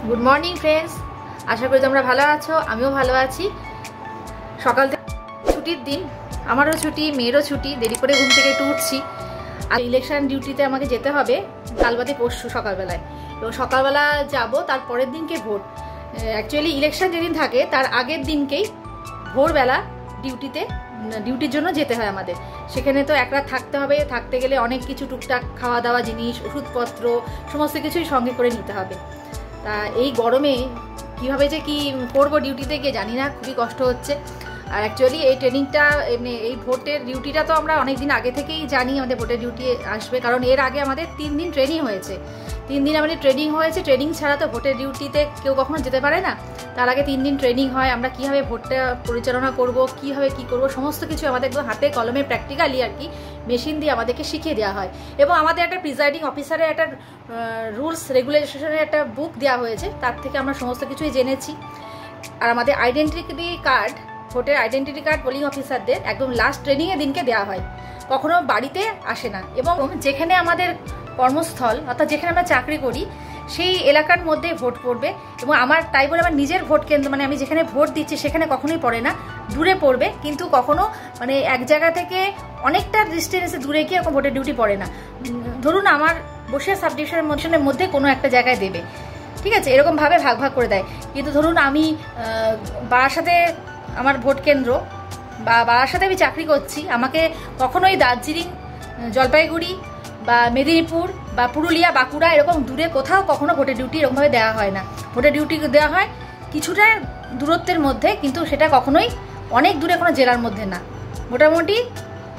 Good morning friends, আশা করি তোমরা ভালো আছো। আমিও ভালো আছি। সকাল থেকে ছুটির দিন, আমারও ছুটি, মেয়েরও ছুটি। দেরি করে ঘুম থেকে একটু উঠছি। আর ইলেকশন ডিউটিতে আমাকে যেতে হবে কাল বাদে পরশু সকালবেলায়। এবং সকালবেলা যাব, তার পরের দিনকে ভোট। অ্যাকচুয়ালি ইলেকশন যেদিন থাকে তার আগের দিনকেই ভোরবেলা ডিউটির জন্য যেতে হয় আমাদের। সেখানে তো এক রাত থাকতে হবে। থাকতে গেলে অনেক কিছু টুকটাক খাওয়া দাওয়া জিনিস, ওষুধপত্র সমস্ত কিছুই সঙ্গে করে নিতে হবে। তা এই গরমে কীভাবে যে কি করবো ডিউটিতে গিয়ে জানি না, খুবই কষ্ট হচ্ছে। আর অ্যাকচুয়ালি এই ট্রেনিংটা এই ভোটের ডিউটিটা তো আমরা অনেক দিন আগে থেকেই জানি আমাদের ভোটের ডিউটি আসবে, কারণ এর আগে আমাদের 3 দিন ট্রেনিং হয়েছে। 3 দিন আমাদের ট্রেনিং হয়েছে। ট্রেনিং ছাড়া তো ভোটের ডিউটিতে কেউ কখনো যেতে পারে না। তার আগে 3 দিন ট্রেনিং হয়। আমরা কীভাবে ভোটটা পরিচালনা করব, কীভাবে কী করব, সমস্ত কিছু আমাদের একদম হাতে কলমে প্র্যাকটিক্যালি আর কি মেশিন দিয়ে আমাদেরকে শিখিয়ে দেওয়া হয়। এবং আমাদের একটা প্রিজাইডিং অফিসারের একটা রুলস রেগুলেশনের একটা বুক দেওয়া হয়েছে, তার থেকে আমরা সমস্ত কিছুই জেনেছি। আর আমাদের আইডেন্টিটি কার্ড, ভোটের আইডেন্টিটি কার্ড পোলিং অফিসারদের একদম লাস্ট ট্রেনিংয়ের দিনকে দেওয়া হয়, কখনো বাড়িতে আসে না। এবং যেখানে আমাদের কর্মস্থল অর্থাৎ যেখানে আমরা চাকরি করি সেই এলাকার মধ্যে ভোট পড়বে। এবং আমার তাই বলে আমার নিজের ভোট কেন্দ্র, মানে আমি যেখানে ভোট দিচ্ছি সেখানে কখনোই পড়ে না, দূরে পড়বে। কিন্তু কখনো মানে এক জায়গা থেকে অনেকটা ডিস্টেন্সে দূরে গিয়ে এরকম ভোটের ডিউটি পড়ে না। ধরুন আমার বসিরহাট সাব ডিভিশনের মধ্যে কোনো একটা জায়গায় দেবে, ঠিক আছে, এরকমভাবে ভাগ ভাগ করে দেয়। কিন্তু ধরুন আমি বারাসাতে আমার ভোট কেন্দ্র বা বারাসাতে আমি চাকরি করছি, আমাকে কখনোই দার্জিলিং, জলপাইগুড়ি বা মেদিনীপুর বা পুরুলিয়া, বাঁকুড়া এরকম দূরে কোথাও কখনো ভোটের ডিউটি এরকমভাবে দেওয়া হয় না। ভোটের ডিউটি দেওয়া হয় কিছুটা দূরত্বের মধ্যে, কিন্তু সেটা কখনোই অনেক দূরে কোনো জেলার মধ্যে না, মোটামুটি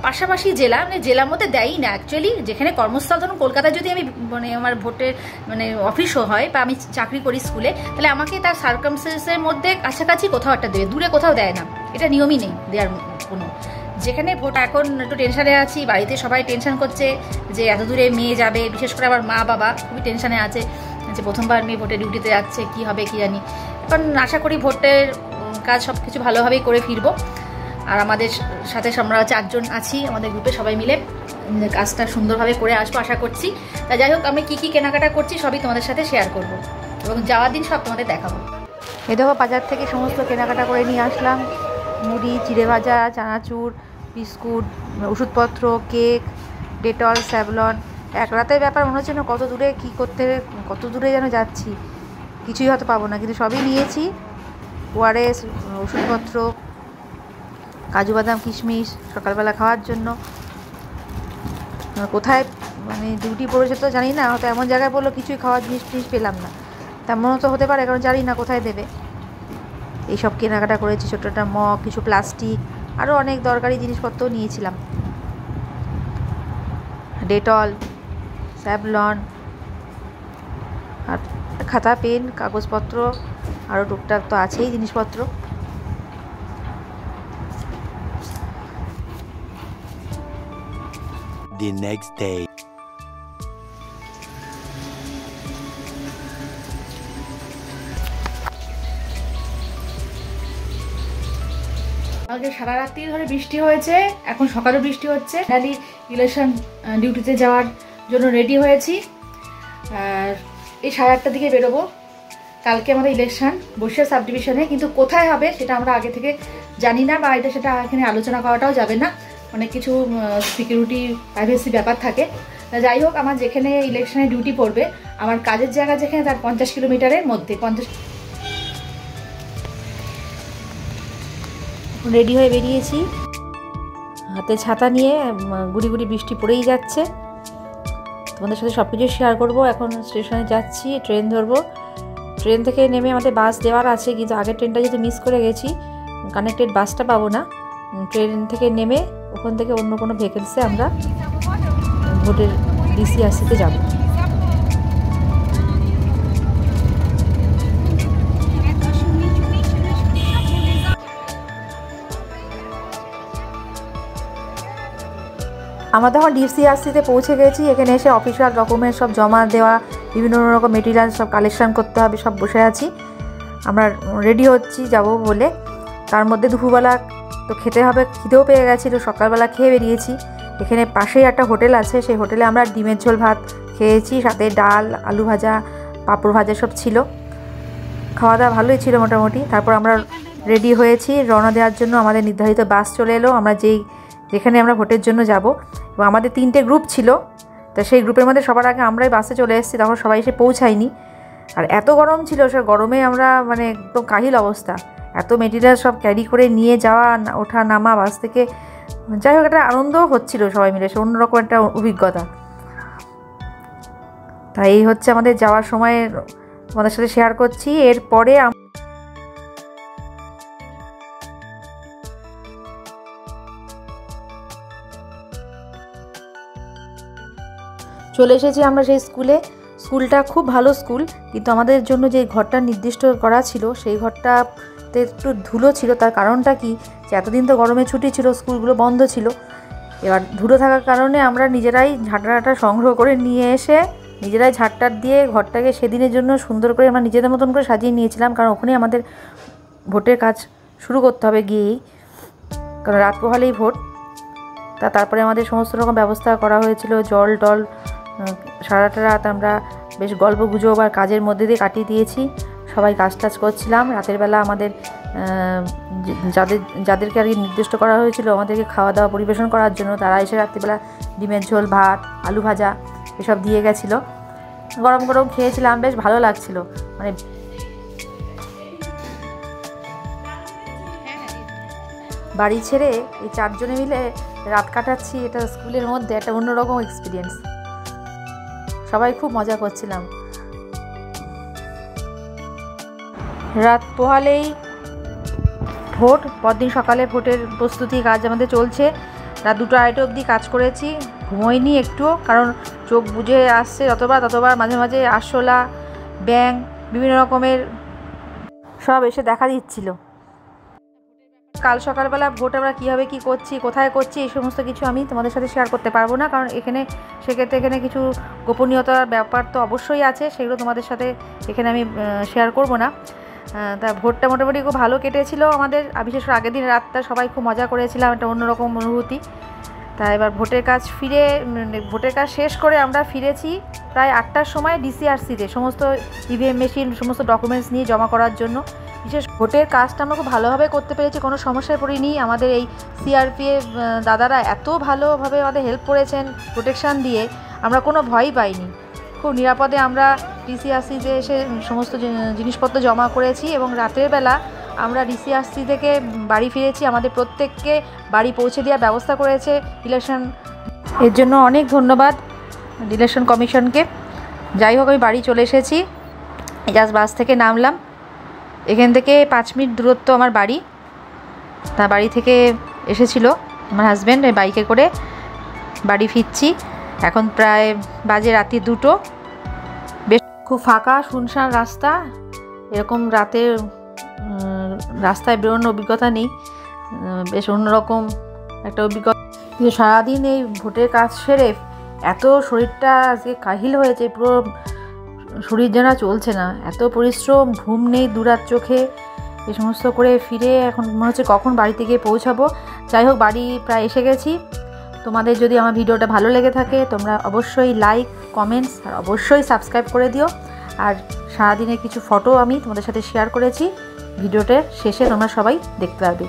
পাশাপাশি জেলা, মানে জেলার মধ্যে দেয়ই না। অ্যাকচুয়ালি যেখানে কর্মস্থল, ধরুন কলকাতায় যদি আমি মানে আমার ভোটের মানে অফিসও হয় বা আমি চাকরি করি স্কুলে, তাহলে আমাকে তার সার্কামস্টেন্সের মধ্যে কাছাকাছি কোথাও একটা দেবে, দূরে কোথাও দেয় না। এটা নিয়মই নেই দেওয়ার কোনো। যেখানে ভোট, এখন একটু টেনশানে আছি, বাড়িতে সবাই টেনশন করছে যে এত দূরে মেয়ে যাবে, বিশেষ করে আমার মা বাবা খুবই টেনশানে আছে যে প্রথমবার মেয়ে ভোটের ডিউটিতে যাচ্ছে, কি হবে কি জানি। এখন আশা করি ভোটের কাজ সব কিছু ভালোভাবেই করে ফিরবো। আর আমাদের সাথে আমরা 4 জন আছি আমাদের গ্রুপে, সবাই মিলে কাজটা সুন্দরভাবে করে আসবো আশা করছি। তা যাই হোক, আমি কী কী কেনাকাটা করছি সবই তোমাদের সাথে শেয়ার করব এবং যাওয়ার দিন সব তোমাদের দেখাবো। এই দেখো, বাজার থেকে সমস্ত কেনাকাটা করে নিয়ে আসলাম। মুড়ি, চিড়ে ভাজা, চানাচুর, বিস্কুট, ওষুধপত্র, কেক, ডেটল, স্যাভলন। এক রাতের ব্যাপার, মনে হচ্ছে না কত দূরে কী করতে, কত দূরে যেন যাচ্ছি, কিছুই হয়তো পাবো না, কিন্তু সবই নিয়েছি। ওআরএস, ওষুধপত্র, কাজু বাদাম, কিশমিশ সকালবেলা খাওয়ার জন্য। কোথায় মানে ডিউটি পড়েছে তো জানি না, হয়তো এমন জায়গায় পড়লো কিছুই খাওয়ার জিনিস পেলাম না, তেমনও তো হতে পারে, কারণ জানি না কোথায় দেবে। এইসব কেনাকাটা করেছি, ছোটো একটা মগ, কিছু প্লাস্টিক, আরও অনেক দরকারি জিনিসপত্রও নিয়েছিলাম। ডেটল, স্যাভলন, আর খাতা, পেন, কাগজপত্র, আরও টুকটাক তো আছেই জিনিসপত্র। The next day. আজকে সারা রাত্রি ধরে বৃষ্টি হয়েছে, এখন সকালেও বৃষ্টি হচ্ছে। ফাইনালি ইলেকশন ডিউটিতে যাওয়ার জন্য রেডি হয়েছি। আর এই 8:30টার দিকে বেরোবো। কালকে আমাদের ইলেকশন বসিরহাট সাব ডিভিশনে, কিন্তু কোথায় হবে সেটা আমরা আগে থেকে জানি না, বা সেটা এখানে আলোচনা করাটাও যাবে না, অনেক কিছু সিকিউরিটি প্রাইভেসি ব্যাপার থাকে। যাই হোক, আমার যেখানে ইলেকশনে ডিউটি পড়বে, আমার কাজের জায়গা যেখানে, তার 50 কিলোমিটারের মধ্যে। রেডি হয়ে বেরিয়েছি, হাতে ছাতা নিয়ে, গুড়ি গুড়ি বৃষ্টি পড়েই যাচ্ছে। তোমাদের সাথে সব কিছু শেয়ার করবো। এখন স্টেশনে যাচ্ছি, ট্রেন ধরবো। ট্রেন থেকে নেমে আমাদের বাস দেওয়ার আছে, কিন্তু আগের ট্রেনটা যেহেতু মিস করে গেছি, কানেক্টেড বাসটা পাবো না। ট্রেন থেকে নেমে ওখান থেকে অন্য কোনো ভ্যাকেন্সি আমরা ভোটের ডিসিআরসিতে যাব। আমরা তখন ডিসিআরসিতে পৌঁছে গেছি। এখানে এসে অফিসিয়াল ডকুমেন্ট সব জমা দেওয়া, বিভিন্ন রকম মেটেরিয়াল সব কালেকশন করতে হবে, সব বসে আছি। আমরা রেডি হচ্ছি যাব বলে। তার মধ্যে দুপুরবেলা তো খেতে হবে, খিদেও পেয়ে গেছি, তো সকালবেলা খেয়ে বেরিয়েছি। এখানে পাশেই একটা হোটেল আছে, সেই হোটেলে আমরা ডিমের ঝোল ভাত খেয়েছি, সাথে ডাল, আলু ভাজা, পাঁপড় ভাজা সব ছিল। খাওয়া দাওয়া ভালোই ছিল মোটামুটি। তারপর আমরা রেডি হয়েছি রওনা দেওয়ার জন্য। আমাদের নির্ধারিত বাস চলে এলো, আমরা যেখানে আমরা ভোটের জন্য যাব। এবং আমাদের 3টে গ্রুপ ছিল, তো সেই গ্রুপের মধ্যে সবার আগে আমরাই বাসে চলে এসেছি, তখন সবাই এসে পৌঁছায়নি। আর এত গরম ছিল, সে গরমে আমরা মানে একদম কাহিল অবস্থা, এত মেটেরিয়াল সব ক্যারি করে নিয়ে যাওয়া, ওঠা নামা বাস থেকে। যাই হোক, একটা আনন্দও হচ্ছিল সবাই মিলে, সে অন্যরকম একটা অভিজ্ঞতা। তাই এই হচ্ছে আমাদের যাওয়ার সময় তোমাদের সাথে শেয়ার করছি। এরপরে চলে এসেছি আমরা সেই স্কুলে। স্কুলটা খুব ভালো স্কুল, কিন্তু আমাদের জন্য যে ঘরটা নির্দিষ্ট করা ছিল সেই ঘরটাতে একটু ধুলো ছিল। তার কারণটা কি, যে এতদিন তো গরমে ছুটি ছিল, স্কুলগুলো বন্ধ ছিল। এবার ধুলো থাকার কারণে আমরা নিজেরাই ঝাঁটাটা সংগ্রহ করে নিয়ে এসে নিজেরাই ঝাঁটটার দিয়ে ঘরটাকে সেদিনের জন্য সুন্দর করে আমরা নিজেদের মতন করে সাজিয়ে নিয়েছিলাম। কারণ ওখানেই আমাদের ভোটের কাজ শুরু করতে হবে গিয়েই, কারণ রাত পোহালেই ভোট। তারপরে আমাদের সমস্ত রকম ব্যবস্থা করা হয়েছিল, জল টল, সারাটা রাত আমরা বেশ গল্প গুজব আর কাজের মধ্যে দিয়ে কাটিয়ে দিয়েছি। সবাই কাজ টাজ করছিলাম। রাতের বেলা আমাদের যাদেরকে আর কি নির্দিষ্ট করা হয়েছিল আমাদেরকে খাওয়া দাওয়া পরিবেশন করার জন্য, তারা এসে রাত্রিবেলা ডিমের ঝোল, ভাত, আলু ভাজা এসব দিয়ে গেছিলো। গরম গরম খেয়েছিলাম, বেশ ভালো লাগছিল। মানে বাড়ি ছেড়ে এই 4 জনে মিলে রাত কাটাচ্ছি, এটা স্কুলের মধ্যে একটা অন্যরকম এক্সপিরিয়েন্স। সবাই খুব মজা করছিলাম। রাত পোহালেই ভোট, পরদিন সকালে ভোটের প্রস্তুতি কাজ আমাদের চলছে। রাত 2টা 2:30 অবধি কাজ করেছি, ঘুমোইনি একটুও, কারণ চোখ বুজে আসছে ততবার মাঝে মাঝে আরশোলা, ব্যাঙ, বিভিন্ন রকমের সব এসে দেখা দিচ্ছিল। কাল সকালবেলা ভোট আমরা কীভাবে কী করছি, কোথায় করছি, এই সমস্ত কিছু আমি তোমাদের সাথে শেয়ার করতে পারবো না, কারণ সেক্ষেত্রে এখানে কিছু গোপনীয়তার ব্যাপার তো অবশ্যই আছে, সেগুলো তোমাদের সাথে এখানে আমি শেয়ার করব না। তা ভোটটা মোটামুটি খুব ভালো কেটেছিল আমাদের। বিশেষ করে আগের দিন রাতটা সবাই খুব মজা করেছিলাম, একটা অন্যরকম অনুভূতি। তা এবার ভোটের কাজ শেষ করে আমরা ফিরেছি প্রায় 8টার সময় ডিসিআরসিতে, সমস্ত ইভিএম মেশিন, সমস্ত ডকুমেন্টস নিয়ে জমা করার জন্য। বিশেষ ভোটের কাজটা আমরা খুব ভালোভাবে করতে পেরেছি, কোনো সমস্যায় পড়িনি। আমাদের এই সিআরপিএফ দাদারা এত ভালোভাবে আমাদের হেল্প করেছেন, প্রোটেকশান দিয়ে, আমরা কোনো ভয়ই পাইনি। খুব নিরাপদে আমরা ডিসিআরসিতে এসে সমস্ত জিনিসপত্র জমা করেছি এবং রাতের বেলা আমরা ডিসিআরসি থেকে বাড়ি ফিরেছি। আমাদের প্রত্যেককে বাড়ি পৌঁছে দেওয়ার ব্যবস্থা করেছে ইলেকশন, এর জন্য অনেক ধন্যবাদ ইলেকশন কমিশনকে। যাই হোক, আমি বাড়ি চলে এসেছি, জাস্ট বাস থেকে নামলাম। এখান থেকে 5 মিনিট দূরত্ব আমার বাড়ি। তা বাড়ি থেকে এসেছিল আমার হাজব্যান্ড, বাইকে করে বাড়ি ফিরছি। এখন প্রায় বাজে রাত্রি 2টো। বেশ খুব ফাঁকা শুনশান রাস্তা, এরকম রাতের রাস্তায় বেরোনোর অভিজ্ঞতা নেই, বেশ অন্যরকম একটা অভিজ্ঞতা। কিন্তু সারাদিন এই ভোটের কাজ সেরে এত শরীরটা আজকে কাহিল হয়েছে, পুরো শরীর যেন চলছে না, এত পরিশ্রম, ঘুম নেই, দুরাত চোখে এ সমস্ত করে ফিরে এখন মনে হচ্ছে কখন বাড়িতে গিয়ে পৌঁছাবো। যাই হোক, বাড়ি প্রায় এসে গেছি। তোমাদের যদি আমার ভিডিওটা ভালো লেগে থাকে তোমরা অবশ্যই লাইক, কমেন্টস আর অবশ্যই সাবস্ক্রাইব করে দিও। আর সারাদিনের কিছু ফটো আমি তোমাদের সাথে শেয়ার করেছি, ভিডিওটার শেষে তোমরা সবাই দেখতে পারবে।